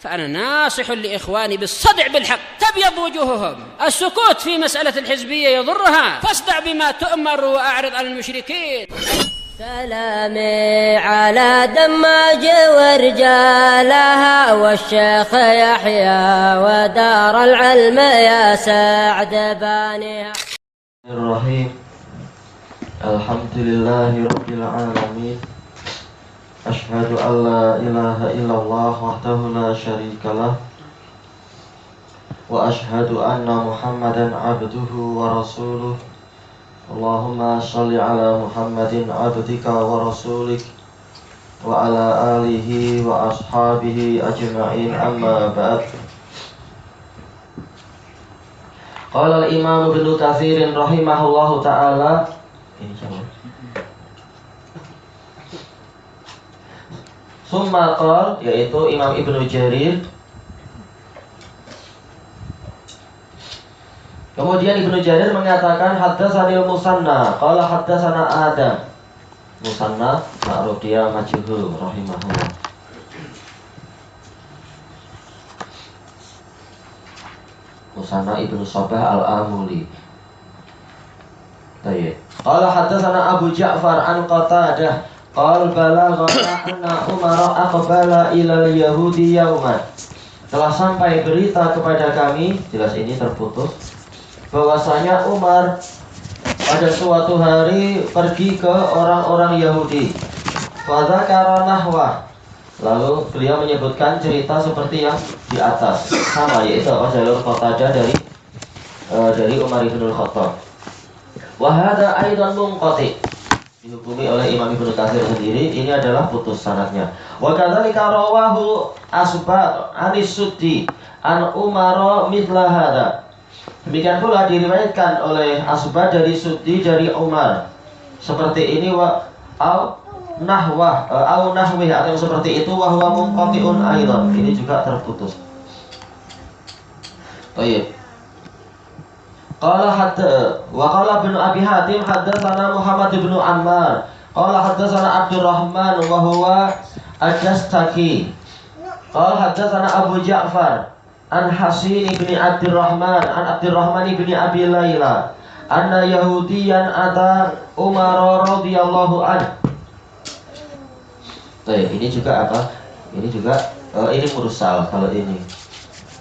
فأنا ناصح لإخواني بالصدع بالحق تبيض وجوههم. السكوت في مسألة الحزبية يضرها، فاصدع بما تؤمر وأعرض عن المشركين. سلامي على دماج ورجالها والشيخ يحيى ودار العلم يا سعد بانيها. الرحيم. الحمد لله رب العالمين. أشهد أن لا إله إلا الله وحده لا شريك له وأشهد أن محمدا عبده ورسوله. اللهم صل على محمد عبدك ورسولك وعلى آله وأصحابه أجمعين. أما بعد. قال الإمام ابن كثير رحمه الله تعالى. Summa qal, yaitu Imam Ibnu Jarir. Kemudian Ibnu Jarir mengatakan haddatsanil Musanna, qala haddatsana Adam. Musanna ma'ruf dia majhul rahimahullah. Musanna Ibnu Sabah al-Amuli. Baik. Qala haddatsana Abu Ja'far an Qatadah qala balaghana anna Umar aqbala ilal Yahudi yauman. Telah sampai berita kepada kami, jelas ini terputus, bahwasanya Umar pada suatu hari pergi ke orang-orang Yahudi. Fa dzakara nahwa. Lalu beliau menyebutkan cerita seperti yang di atas, sama yaitu jalur Qatadah dari Umar bin Khattab. Wa hadza aidan munqati. Dihukumi oleh Imam Ibnu Katsir sendiri, ini adalah putus sanadnya. Wa kadzalika rawahu Asbat anis Suddi an Umar mithla hadza. Demikian pula diriwayatkan oleh Asbat dari Suddi dari Umar seperti ini, wa au nahwah au nahwih atau seperti itu, wa huwa munqati'un aidan. Ini juga terputus. Baik. Qala wa qala Ibnu Abi Hatim haddatsana Muhammad bin Ammar qala haddatsana Abdurrahman wa huwa ad-Dastaki qala haddatsana Abu Ja'far an Hasin bin Abdurrahman an Abdurrahman bin Abi Laila anna Yahudiyan ata Umar radhiyallahu anhu. Baik, ini juga apa? Ini juga ini mursal kalau ini.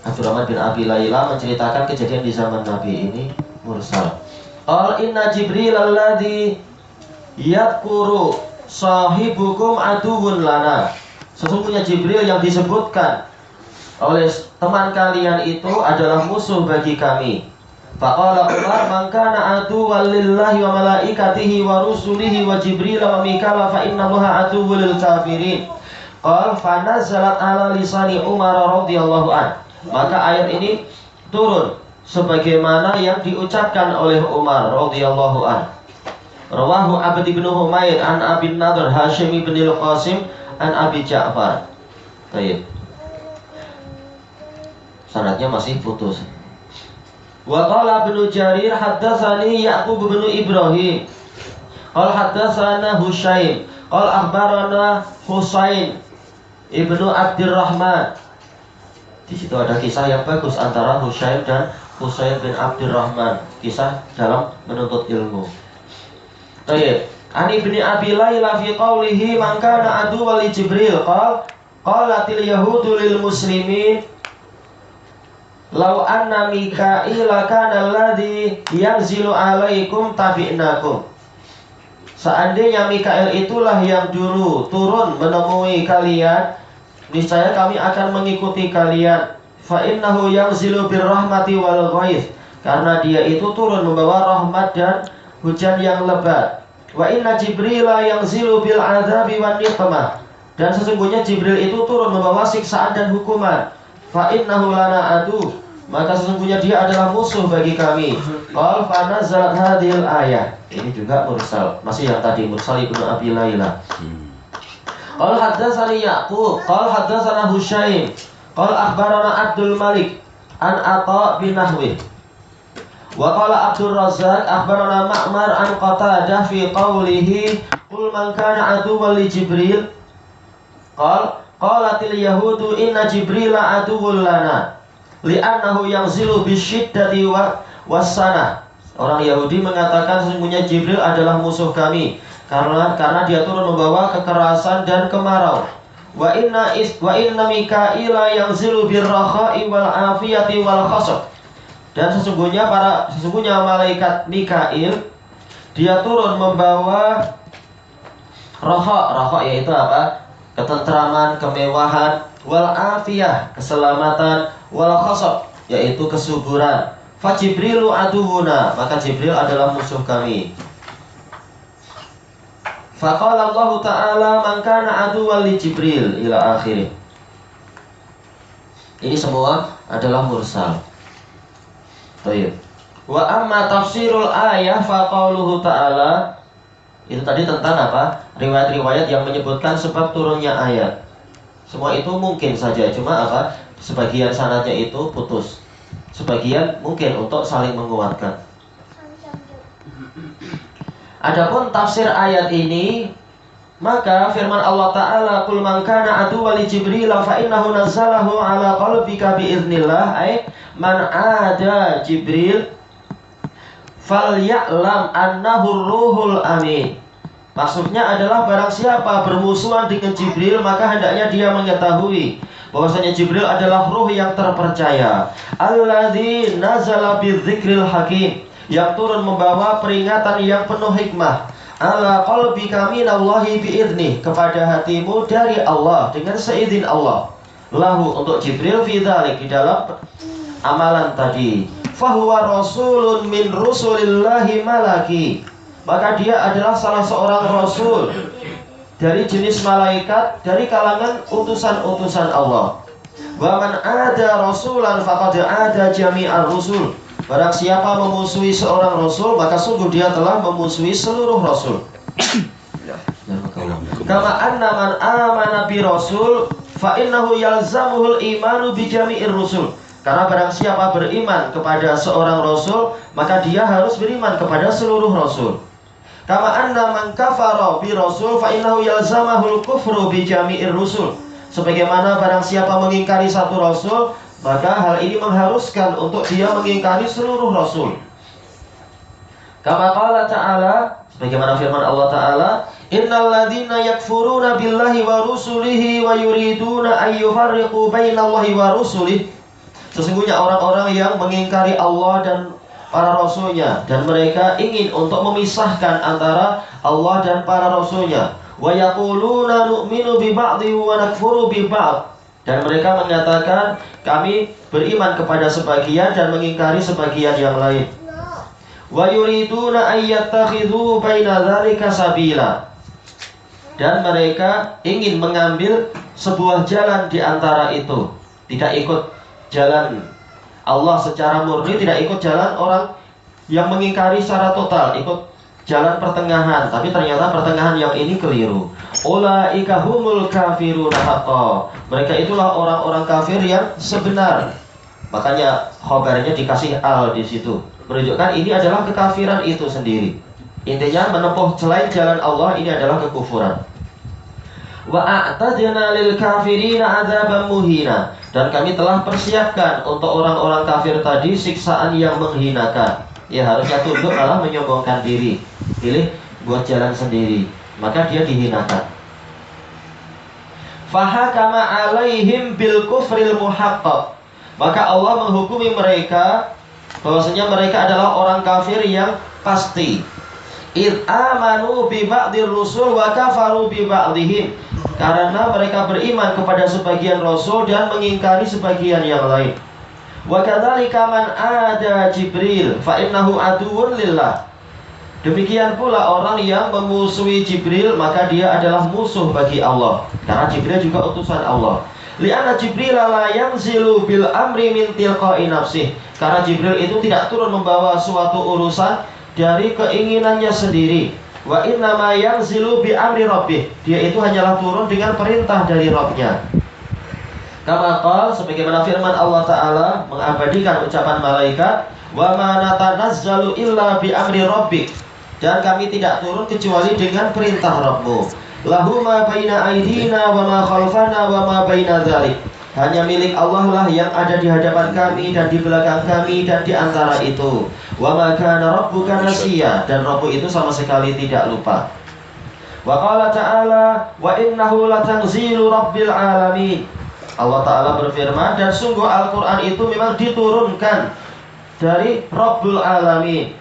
Abdurrahman bin Abi Laila menceritakan kejadian di zaman Nabi, ini mursal. Qal inna Jibril alladhi yadhkuru sahibukum aduwwun lana. Sesungguhnya Jibril yang disebutkan oleh teman kalian itu adalah musuh bagi kami. Faqala Umar man kana aduwwan lillahi wa malaikatihi wa rusulihi wa Jibril wa Mikala fa innallaha aduwwul lil kafirin. Qal fa nazalat ala lisani Umar radhiyallahu anhu. Maka ayat ini turun sebagaimana yang diucapkan oleh Umar radhiyallahu anhu. Rawahu Abd bin Humaid an Abi Nadhr Hashim bin al-Qasim an Abi Ja'far. Baik. Sanadnya masih putus. Wa qala Ibnu Jarir haddatsani Ya'qub bin Ibrahim. Qala haddatsana Husyaim. Qala akhbarana Husain ibnu Abdurrahman. Di situ ada kisah yang bagus antara Husyaim dan Husain bin Abdurrahman, kisah dalam menuntut ilmu. Baik. Ani bin Abi Laila fi qawlihi man kana aduwwan li Jibril qalatil yahudu lil muslimin law anna Mika'ila kana alladhi yanzilu alaikum tabi'nakum. Seandainya Mikail itulah yang dulu turun menemui kalian, niscaya kami akan mengikuti kalian. Fa innahu yanzilu birrahmati wal ghaith. Karena dia itu turun membawa rahmat dan hujan yang lebat. Wa inna Jibrila yanzilu bil azabi wan niqmah. Dan sesungguhnya Jibril itu turun membawa siksaan dan hukuman. Fa innahu lana adu. Maka sesungguhnya dia adalah musuh bagi kami. Qal fa nazalat hadhil ayah. Ini juga mursal. Masih yang tadi mursal Ibnu Abi Laila. Qal haddatsani Ya'qub, qal haddatsana Husyaim, qal akhbarana Abdul Malik an Atha bin Nahwi. Wa qala Abdul Razzaq akhbarana Ma'mar an Qatadah fi qawlihi qul man kana aduwwan li Jibril. Qal qalatil yahudu inna Jibrila aduwwul lana li'annahu yanzilu bisyiddati wassanah. Orang Yahudi mengatakan sesungguhnya Jibril adalah musuh kami karena dia turun membawa kekerasan dan kemarau. Wa inna Mikaila yanzilu birrakha'i wal afiyati wal khasab. Dan sesungguhnya malaikat Mikail dia turun membawa raha yaitu apa? Ketentraman, kemewahan, wal afiyah, keselamatan, wal khasab yaitu kesuburan. Fa Jibrilu aduwuna, maka Jibril adalah musuh kami. Faqala Allah Ta'ala man kana aduwwan li Jibril ila akhirih. Ini semua adalah mursal. Baik. Wa amma tafsirul ayah faqauluhu ta'ala, itu tadi tentang apa? Riwayat-riwayat yang menyebutkan sebab turunnya ayat. Semua itu mungkin saja, cuma apa? Sebagian sanadnya itu putus. Sebagian mungkin untuk saling menguatkan. Adapun tafsir ayat ini, maka firman Allah Ta'ala, qul man kana aduwwan li Jibril fa innahu nazzalahu ala qalbika biiznillah, ay man ada Jibril falya'lam annahu ruhul amin. Maksudnya adalah barang siapa bermusuhan dengan Jibril, maka hendaknya dia mengetahui bahwasanya Jibril adalah ruh yang terpercaya, alladzi nazala bidzikril hakim, yang turun membawa peringatan yang penuh hikmah, ala qalbika minallahi biidnih, kepada hatimu dari Allah dengan seizin Allah, lahu untuk Jibril fi dzalik, di dalam amalan tadi. Fahuwa rasulun min rusulillahi malaki, maka dia adalah salah seorang rasul dari jenis malaikat dari kalangan utusan-utusan Allah. Wa man ada rasulan faqad ada jami'ar rusul, barang siapa memusuhi seorang rasul, maka sungguh dia telah memusuhi seluruh rasul. Kama anna man amana bi rasul fa innahu yalzamuhul imanu bi jami'ir rusul. Karena barang siapa beriman kepada seorang rasul, maka dia harus beriman kepada seluruh rasul. Kama anna man kafara bi rasul fa innahu yalzamahul kufru bi jami'ir rusul. Sebagaimana barang siapa mengingkari satu rasul, maka hal ini mengharuskan untuk dia mengingkari seluruh rasul. Kama qala ta'ala, sebagaimana firman Allah Ta'ala, innal ladzina yakfuruna billahi wa rusulihi wa yuriduna an yufarriqu bainallahi wa rusulihi. Sesungguhnya orang-orang yang mengingkari Allah dan para rasulnya, dan mereka ingin untuk memisahkan antara Allah dan para rasulnya. Wa yaquluna nu'minu bi ba'dhi wa nakfuru bi ba'd. Dan mereka mengatakan kami beriman kepada sebagian dan mengingkari sebagian yang lain. Wa yuriduna an yattakhidhu baina dzalika sabila. Dan mereka ingin mengambil sebuah jalan di antara itu, tidak ikut jalan Allah secara murni, tidak ikut jalan orang yang mengingkari secara total, ikut jalan pertengahan, tapi ternyata pertengahan yang ini keliru. Ulaika humul kafirun haqqan. Mereka itulah orang-orang kafir yang sebenar. Makanya khobarnya dikasih al di situ, menunjukkan ini adalah kekafiran itu sendiri. Intinya menempuh selain jalan Allah ini adalah kekufuran. Wa a'tadna lil kafirina adzaban muhina. Dan kami telah persiapkan untuk orang-orang kafir tadi siksaan yang menghinakan. Ya harusnya tunduk malah menyombongkan diri, pilih buat jalan sendiri, maka dia dihinakan. Fahakama alaihim bil kufril muhaqqaq. Maka Allah menghukumi mereka bahwasanya mereka adalah orang kafir yang pasti. Id amanu bi ba'dir rusul wa kafaru bi ba'dihim. Karena mereka beriman kepada sebagian rasul dan mengingkari sebagian yang lain. Wa kadzalika man ada Jibril fa innahu aduwwun lillah. Demikian pula orang yang memusuhi Jibril, maka dia adalah musuh bagi Allah. Karena Jibril juga utusan Allah. Li'anna Jibril la yanzilu bil amri min tilqa'i nafsih. Karena Jibril itu tidak turun membawa suatu urusan dari keinginannya sendiri. Wa innama yanzilu bi amri rabbih. Dia itu hanyalah turun dengan perintah dari Rabb-nya. Kama qala, sebagaimana firman Allah Ta'ala mengabadikan ucapan malaikat, wa ma natanazzalu illa bi amri rabbik. Dan kami tidak turun kecuali dengan perintah Rabb-mu. Lahu ma baina aydina wa ma khalfana wa ma baina dzalik. Hanya milik Allah lah yang ada di hadapan kami dan di belakang kami dan di antara itu. Wa ma kana rabbuka nasiya, dan Rabbmu itu sama sekali tidak lupa. Wa qala ta'ala wa innahu latanzilu rabbil alamin. Allah Ta'ala berfirman, dan sungguh Al-Quran itu memang diturunkan dari Rabbul Alamin.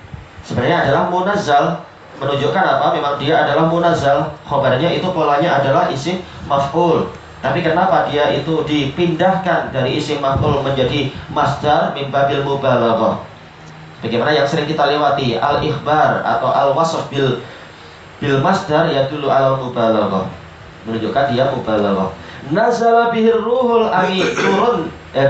Sebenarnya adalah munazzal, menunjukkan apa? Memang dia adalah munazzal. Khobarnya itu polanya adalah isim maf'ul. Tapi kenapa dia itu dipindahkan dari isim maf'ul menjadi masdar min babil mubalaghah? Bagaimana yang sering kita lewati, al-ikhbar atau al-wasf bil masdar yadullu ala mubalaghah, menunjukkan dia mubalaghah. Nazala bihir ruhul amin,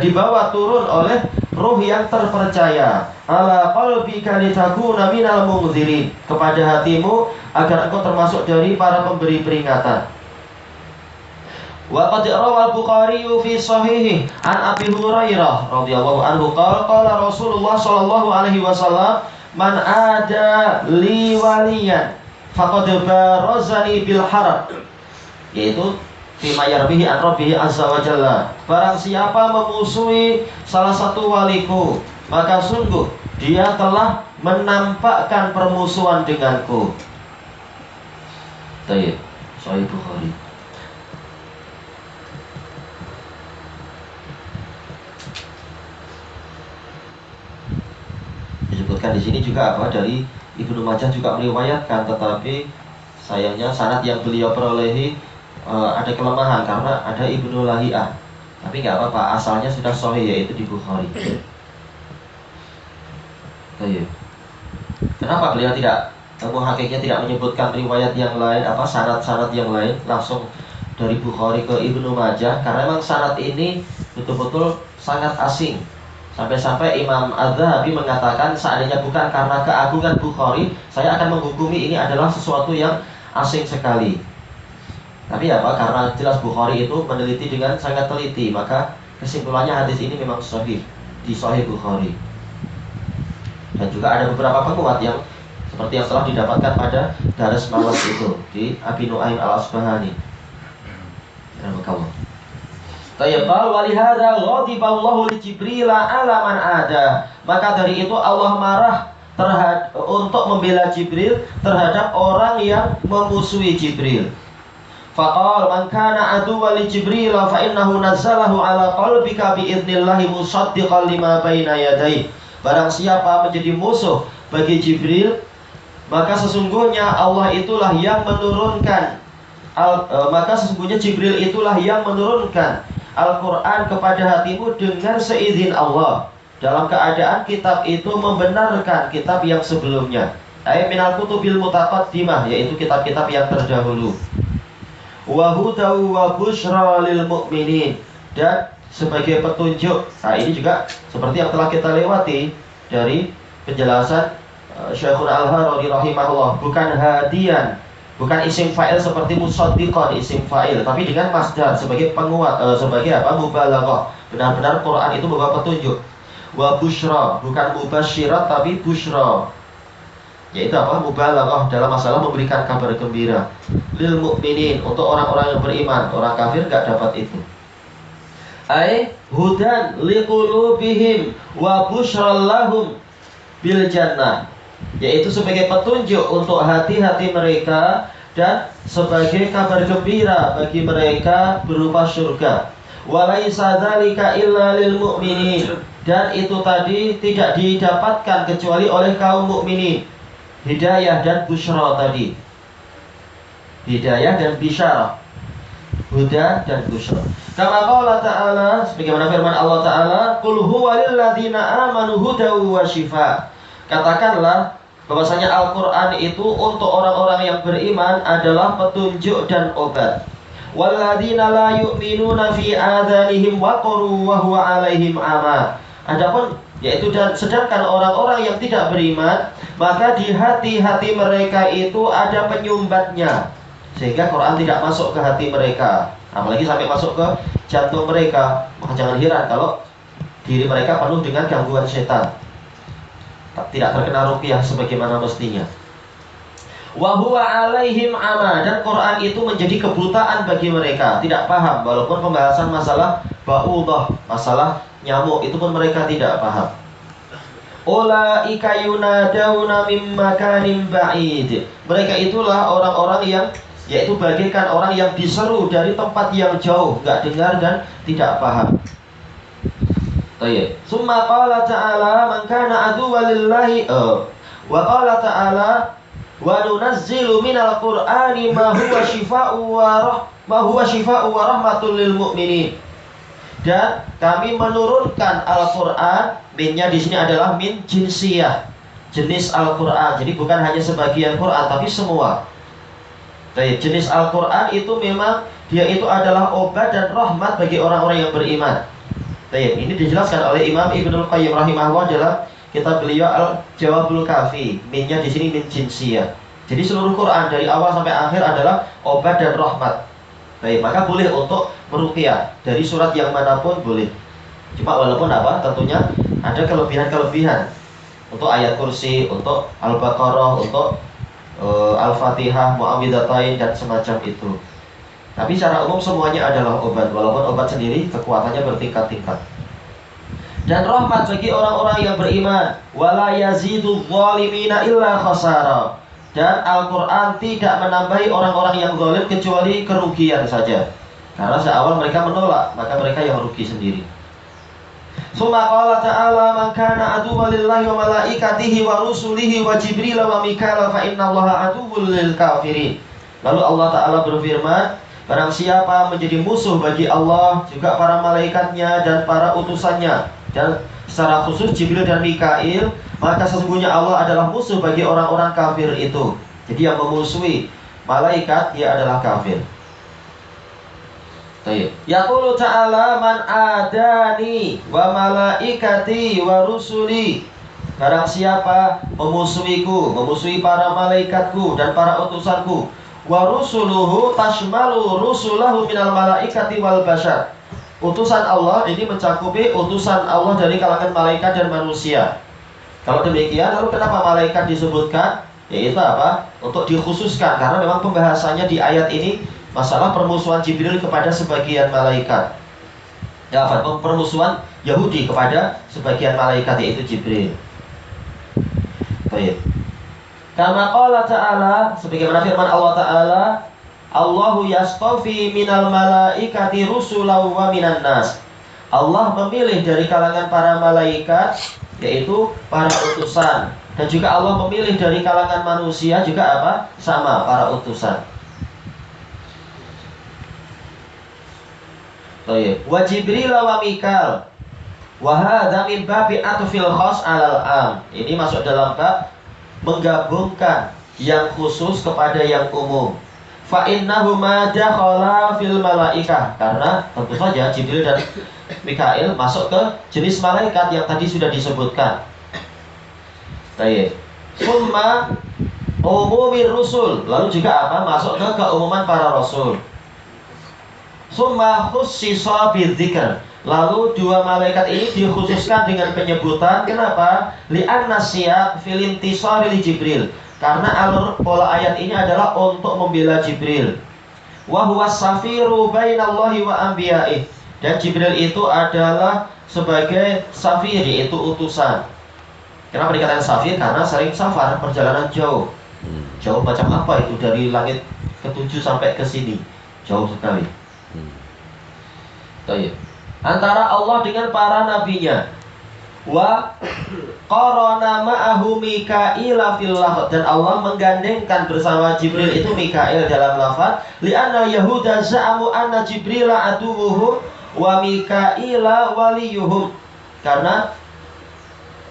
dibawa turun oleh ruh yang terpercaya. Ala qalbika litakuna minal munzirin, kepada hatimu agar engkau termasuk dari para pemberi peringatan. Wa qad rawal Bukhari fi sahihi an Abi Hurairah radhiyallahu anhu qala Rasulullah sallallahu alaihi wasallam, man ada li waliyan faqad barazani bil harb, yaitu fima yarbihi an rabbihi azza wa jalla. Barang siapa memusuhi salah satu waliku, maka sungguh dia telah menampakkan permusuhan denganku. Baik, Sahih Bukhari. Disebutkan di sini juga apa, dari Ibnu Majah juga meriwayatkan, tetapi sayangnya sanad yang beliau perolehi ada kelemahan karena ada Ibnu Lahiyah. Tapi nggak apa-apa, asalnya sudah sahih, yaitu di Bukhari. Kenapa beliau tidak, hakikatnya tidak menyebutkan riwayat yang lain, apa sanad-sanad yang lain, langsung dari Bukhari ke Ibnu Majah? Karena memang sanad ini betul-betul sangat asing. Sampai-sampai Imam Az-Zahabi mengatakan, seandainya bukan karena keagungan Bukhari, saya akan menghukumi ini adalah sesuatu yang asing sekali. Tapi apa? Karena jelas Bukhari itu meneliti dengan sangat teliti, maka kesimpulannya hadis ini memang sahih di Sahih Bukhari. Dan juga ada beberapa penguat yang seperti yang telah didapatkan pada Daras Mawas itu di Abi Nu'aim Al-Asbahani. Tayyibal walihada ghadiballahu li Jibril ala man ada. Maka dari itu Allah marah untuk membela Jibril terhadap orang yang memusuhi Jibril. Faqal man kana aduwwan li Jibril fa innahu nazzalahu ala qalbika bi idnillahi musaddiqan lima baina yadayhi. Barang siapa menjadi musuh bagi Jibril, maka sesungguhnya Allah itulah yang menurunkan sesungguhnya Jibril itulah yang menurunkan Al-Quran kepada hatimu dengan seizin Allah, dalam keadaan kitab itu membenarkan kitab yang sebelumnya. Ay minal kutubil mutaqaddimah, yaitu kitab-kitab yang terdahulu. Wa hudaw wa busyra lil mu'minin, dan sebagai petunjuk. Nah ini juga seperti yang telah kita lewati dari penjelasan Syekhul Al-Harari rahimahullah, bukan hadian, bukan isim fa'il seperti musaddiqan isim fa'il, tapi dengan masdar sebagai penguat, sebagai apa? Mubalaghah. Benar-benar Quran itu membawa petunjuk. Wa busyra, bukan mubasyirat tapi busyra, yaitu apa? Mubalaghah dalam masalah memberikan kabar gembira. Lil mu'minin, untuk orang-orang yang beriman. Orang kafir enggak dapat itu. Ai hudan liqulubihim wa busyral lahum bil jannah, yaitu sebagai petunjuk untuk hati-hati mereka dan sebagai kabar gembira bagi mereka berupa surga. Walaisa dzalika illa lil mu'minin, dan itu tadi tidak didapatkan kecuali oleh kaum mukminin. Hidayah dan busyra tadi, hidayah dan bisyarah, huda dan busyra. Kama qala ta'ala, sebagaimana firman Allah Ta'ala, qul huwa lil ladzina amanu hudaw wa shifa. Katakanlah bahwasanya Al-Quran itu untuk orang-orang yang beriman adalah petunjuk dan obat. Walladzina la yu'minuna fi adhanihim waqru wa huwa 'alaihim ama. Adapun yaitu dan sedangkan orang-orang yang tidak beriman, maka di hati-hati mereka itu ada penyumbatnya, sehingga Quran tidak masuk ke hati mereka, apalagi sampai masuk ke jantung mereka. Maka jangan heran kalau diri mereka penuh dengan gangguan setan, tidak terkena ruqyah sebagaimana mestinya. Wa huwa alaihim ama, dan Quran itu menjadi kebutaan bagi mereka, tidak paham. Walaupun pembahasan masalah ba'udah, masalah nyamuk, itu pun mereka tidak paham. Ulaika yunadawna mim makanin ba'id. Mereka itulah orang-orang yang, yaitu bagaikan orang yang diseru dari tempat yang jauh, nggak dengar dan tidak paham. Summa qala ta'ala man kana aduwwan lillahi wa qala ta'ala wa nunazzilu minal qur'ani ma huwa shifaa'u wa rahmatul lil mu'minin. Dan kami menurunkan Al-Qur'an, minnya di sini adalah min jinsiyah, jenis Al-Qur'an. Jadi bukan hanya sebagian Qur'an tapi semua. Jenis Al-Qur'an itu memang dia itu adalah obat dan rahmat bagi orang-orang yang beriman. Ini dijelaskan oleh Imam Ibnul Qayyim rahimahullah dalam kitab beliau Al-Jawabul Kafi. Minnya di sini min jinsiyah. Jadi seluruh Quran dari awal sampai akhir adalah obat dan rahmat. Maka boleh untuk meruqyah dari surat yang manapun boleh. Cuma walaupun tentunya ada kelebihan-kelebihan. Untuk ayat kursi, untuk Al-Baqarah, untuk Al-Fatihah, Mu'awwidhatain dan semacam itu. Tapi secara umum semuanya adalah obat. Walaupun obat sendiri kekuatannya bertingkat-tingkat. Dan rahmat bagi orang-orang yang beriman. Wala yazidul zalimina illa khasara. Dan Al-Quran tidak menambahi orang-orang yang zalim kecuali kerugian saja. Karena seawal mereka menolak, maka mereka yang rugi sendiri. Summa qala ta'ala man kana aduwwan lillahi wa malaikatihi wa rusulihi wa Jibril wa Mikail fa innallaha aduwwul lil kafirin. Lalu Allah Ta'ala berfirman, barang siapa menjadi musuh bagi Allah, juga para malaikatnya dan para utusannya, dan secara khusus Jibril dan Mikail, maka sesungguhnya Allah adalah musuh bagi orang-orang kafir itu. Jadi yang memusuhi malaikat, dia adalah kafir. Yaqulu ta'ala man adani wa malaikati wa rusuli. Barang siapa memusuhiku, memusuhi para malaikatku dan para utusanku. Wa rusuluhu tashmalu rusulahu minal malaikati wal bashar. Utusan Allah ini mencakupi utusan Allah dari kalangan malaikat dan manusia. Kalau demikian, lalu kenapa malaikat disebutkan? Yaitu apa? Untuk dikhususkan, karena memang pembahasannya di ayat ini masalah permusuhan Jibril kepada sebagian malaikat. Ya, permusuhan Yahudi kepada sebagian malaikat, yaitu Jibril. Baik. Kama qala ta'ala, sebagaimana firman Allah Ta'ala, Allahu yastafi minal malaikati rusulau wa minan nas. Allah memilih dari kalangan para malaikat, yaitu para utusan. Dan juga Allah memilih dari kalangan manusia juga apa? Sama, para utusan. Wa Jibril wa Mikail. Wa hadza min babi atfil khas 'alal 'am. Ini masuk dalam bab menggabungkan yang khusus kepada yang umum. Fa innahuma dakhala fil malaikah, karena tentu saja Jibril dan Mikail masuk ke jenis malaikat yang tadi sudah disebutkan. Baik. Summa umumir rusul, lalu juga apa? Masuk ke keumuman para rasul. Summa khussisa bidzikr, lalu dua malaikat ini dikhususkan dengan penyebutan. Kenapa? Li'anna siyaq fil intisari li Jibril, karena alur pola ayat ini adalah untuk membela Jibril. Wa huwa safiru bainallahi wa anbiya'ih, dan Jibril itu adalah sebagai safir, yaitu utusan. Kenapa dikatakan safir? Karena sering safar, perjalanan jauh. Jauh macam apa itu? Dari langit ke-7 sampai ke sini, jauh sekali. Antara Allah dengan para nabinya. Wa qarana ma'ahu Mikaila fil lafaz, dan Allah menggandengkan bersama Jibril itu Mikail dalam lafaz. Li'anna yahuda za'amu anna Jibrila aduwuhum wa Mikaila waliyuhum, karena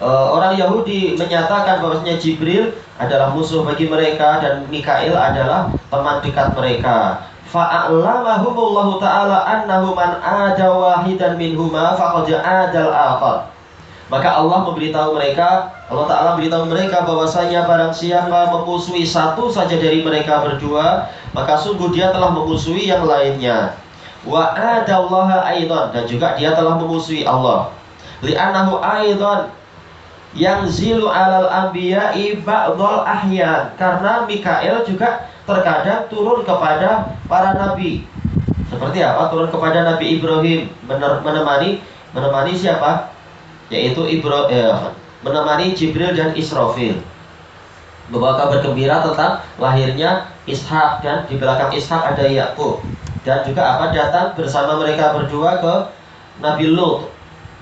orang Yahudi menyatakan bahwasanya Jibril adalah musuh bagi mereka dan Mikail adalah teman dekat mereka. Fa'allamahumullahu ta'ala annahu man ada wahidan minhuma faqad adal akhar. Maka Allah memberitahu mereka, Allah Ta'ala memberitahu mereka bahwasanya barang siapa memusuhi satu saja dari mereka berdua, maka sungguh dia telah memusuhi yang lainnya. Wa adallaha aidan, dan juga dia telah memusuhi Allah. Li'annahu aidan yang zilu alal anbiya'i ba'dhal ahyan, karena Mikail juga terkadang turun kepada para nabi. Seperti apa? Turun kepada Nabi Ibrahim, menemani siapa? Yaitu menemani Jibril dan Israfil, membawa kabar gembira tentang lahirnya Ishak, dan di belakang Ishak ada Yakub. Dan juga apa? Datang bersama mereka berdua ke Nabi Lut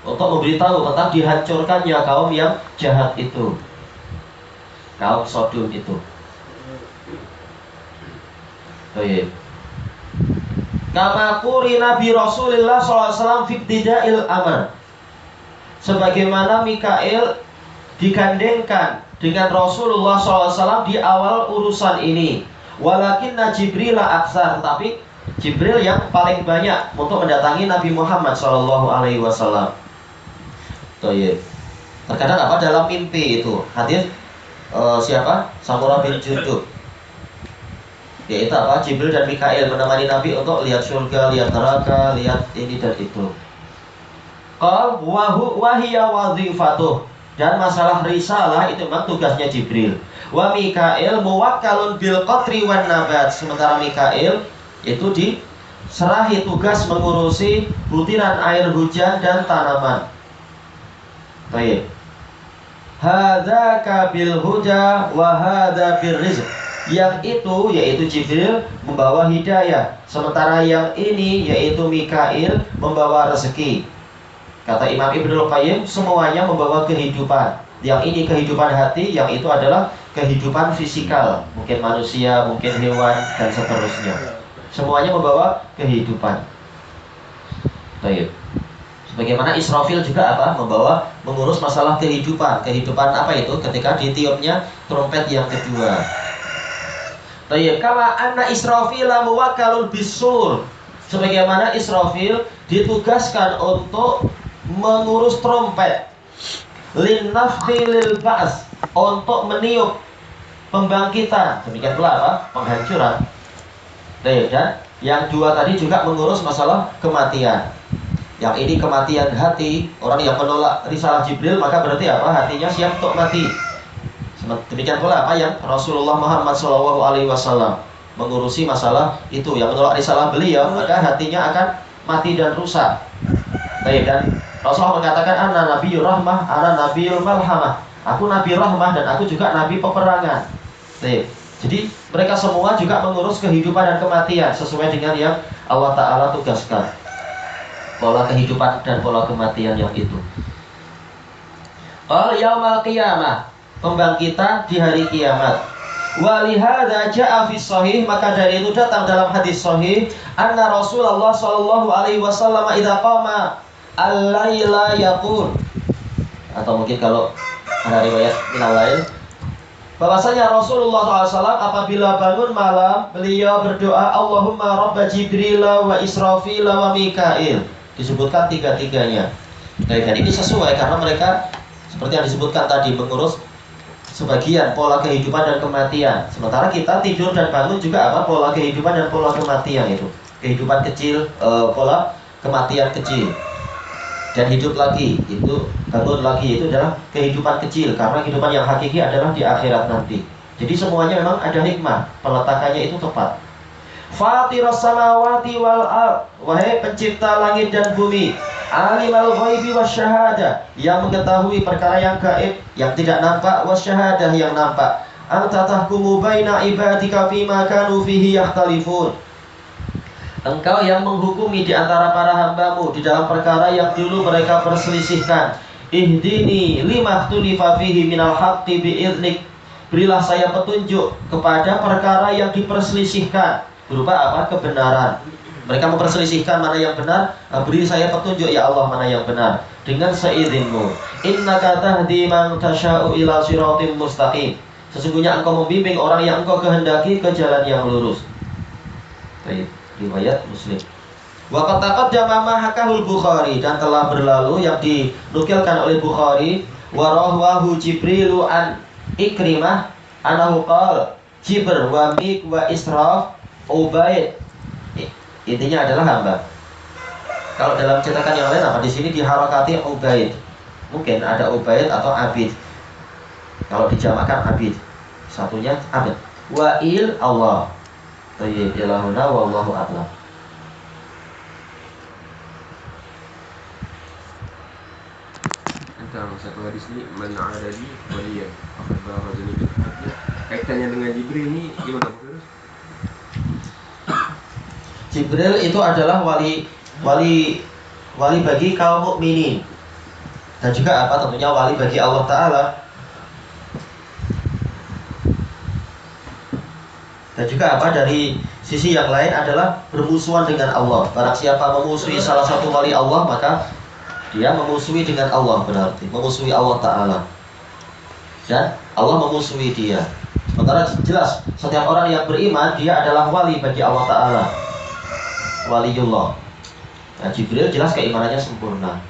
untuk memberitahu tentang dihancurkannya kaum yang jahat itu, kaum Sodom itu. Baik. Kama quri Nabi Rasulullah SAW fi ibtida'il amr, sebagaimana Mikail digandengkan dengan Rasulullah SAW di awal urusan ini. Walakinna Jibril aksar, tetapi Jibril yang paling banyak untuk mendatangi Nabi Muhammad SAW. Terkadang apa? Dalam mimpi itu hadis siapa? Samurah bin Jundub, yaitu apa? Jibril dan Mikail menemani Nabi untuk lihat surga, lihat neraka, lihat ini dan itu. Qal wa hiya wadhifatuh, dan masalah risalah itu memang tugasnya Jibril. Wa Mikail muwakkalun bil qatri wan nabat, sementara Mikail itu diserahi tugas mengurusi butiran air hujan dan tanaman. Baik. Hadzaka bil huda wa hadza bir rizq, yang itu yaitu Jibril membawa hidayah, sementara yang ini yaitu Mikail membawa rezeki. Kata Imam Ibnul Qayyim, semuanya membawa kehidupan. Yang ini kehidupan hati, yang itu adalah kehidupan fisikal, mungkin manusia, mungkin hewan, dan seterusnya. Semuanya membawa kehidupan. Baik. Sebagaimana Israfil juga apa? Mengurus masalah kehidupan. Kehidupan apa itu? Ketika ditiupnya trompet yang kedua. Baik, kama anna Israfil muwakkalun bisur, sebagaimana Israfil ditugaskan untuk mengurus trompet, linnafhi lil ba's, untuk meniup pembangkitan, demikian pula apa? Penghancuran. Dan yang dua tadi juga mengurus masalah kematian. Yang ini kematian hati, orang yang menolak risalah Jibril, maka berarti apa? Hatinya siap untuk mati. Demikian pula apa yang Rasulullah Muhammad SAW mengurusi masalah itu, yang menolak risalah beliau, maka hatinya akan mati dan rusak. Baik, dan Rasulullah mengatakan, ana nabiyur rahmah, ana nabiyul malhamah, aku nabi rahmah dan aku juga nabi peperangan. Baik. Jadi mereka semua juga mengurus kehidupan dan kematian sesuai dengan yang Allah Ta'ala tugaskan, pola kehidupan dan pola kematian yang itu. Yaumal qiyamah, pembangkitan di hari kiamat. Walihada ja'a fi sahih, maka dari itu datang dalam hadis sahih, anna Rasulullah sallallahu alaihi wasallam idza qama al-laila yaqul, atau mungkin kalau ada riwayat minal lail, bahwasanya Rasulullah SAW apabila bangun malam, beliau berdoa, Allahumma rabba Jibril wa Israfil wa Mikail. Disebutkan tiga-tiganya. Dan ini sesuai karena mereka seperti yang disebutkan tadi mengurus sebagian pola kehidupan dan kematian. Sementara kita tidur dan bangun juga apa? Pola kehidupan dan pola kematian itu. Kehidupan kecil, pola kematian kecil. Dan hidup lagi, itu bangun lagi, itu adalah kehidupan kecil, karena kehidupan yang hakiki adalah di akhirat nanti. Jadi semuanya memang ada hikmah, peletakannya itu tepat. Fatiras samawati wal ard, wahai pencipta langit dan bumi, alimal ghaibi wasyahadah, yang mengetahui perkara yang gaib, yang tidak nampak, wasyahadah, yang nampak. Anta tahkumu baina ibadika fima kanu fihi yakhtalifun, engkau yang menghukumi di antara para hambamu di dalam perkara yang dulu mereka perselisihkan. Ihdini lima khtulifa fihi minal haqqi bi'idnik, berilah saya petunjuk kepada perkara yang diperselisihkan, berupa apa? Kebenaran. Mereka memperselisihkan mana yang benar, beri saya petunjuk ya Allah mana yang benar dengan seizinmu. Innaka tahdi man tasya'u ila siratim mustaqim, sesungguhnya engkau membimbing orang yang engkau kehendaki ke jalan yang lurus. Baik. Riwayat Muslim. Wa qad taqaddama ma hakahul Bukhari, dan telah berlalu yang dinukilkan oleh Bukhari, wa rawahu Jibrilu an Ikrimah anahu qala Jibr wa Mik wa Israf Ubaid. Intinya adalah hamba. Kalau dalam cetakan yang lain apa? Di sini diharakati Ubaid. Mungkin ada Ubaid atau Abid. Kalau dijamakkan Abid, satunya Abid. Wa'il Allah. Tayyib ilahuna wallahu a'lam. Tentang satu hadis ini, man adadi waliyan faqad barazani bil haqq. Kaitannya dengan Jibril ini gimana, Bro? Jibril itu adalah wali bagi kaum mukminin. Dan juga apa? Tentunya wali bagi Allah Ta'ala. Dan juga apa? Dari sisi yang lain adalah bermusuhan dengan Allah. Barang siapa memusuhi salah satu wali Allah, maka dia memusuhi dengan Allah, berarti memusuhi Allah Ta'ala. Dan Allah memusuhi dia. Sementara jelas setiap orang yang beriman, dia adalah wali bagi Allah Ta'ala, waliullah. Nah, Jibril jelas keimanannya sempurna.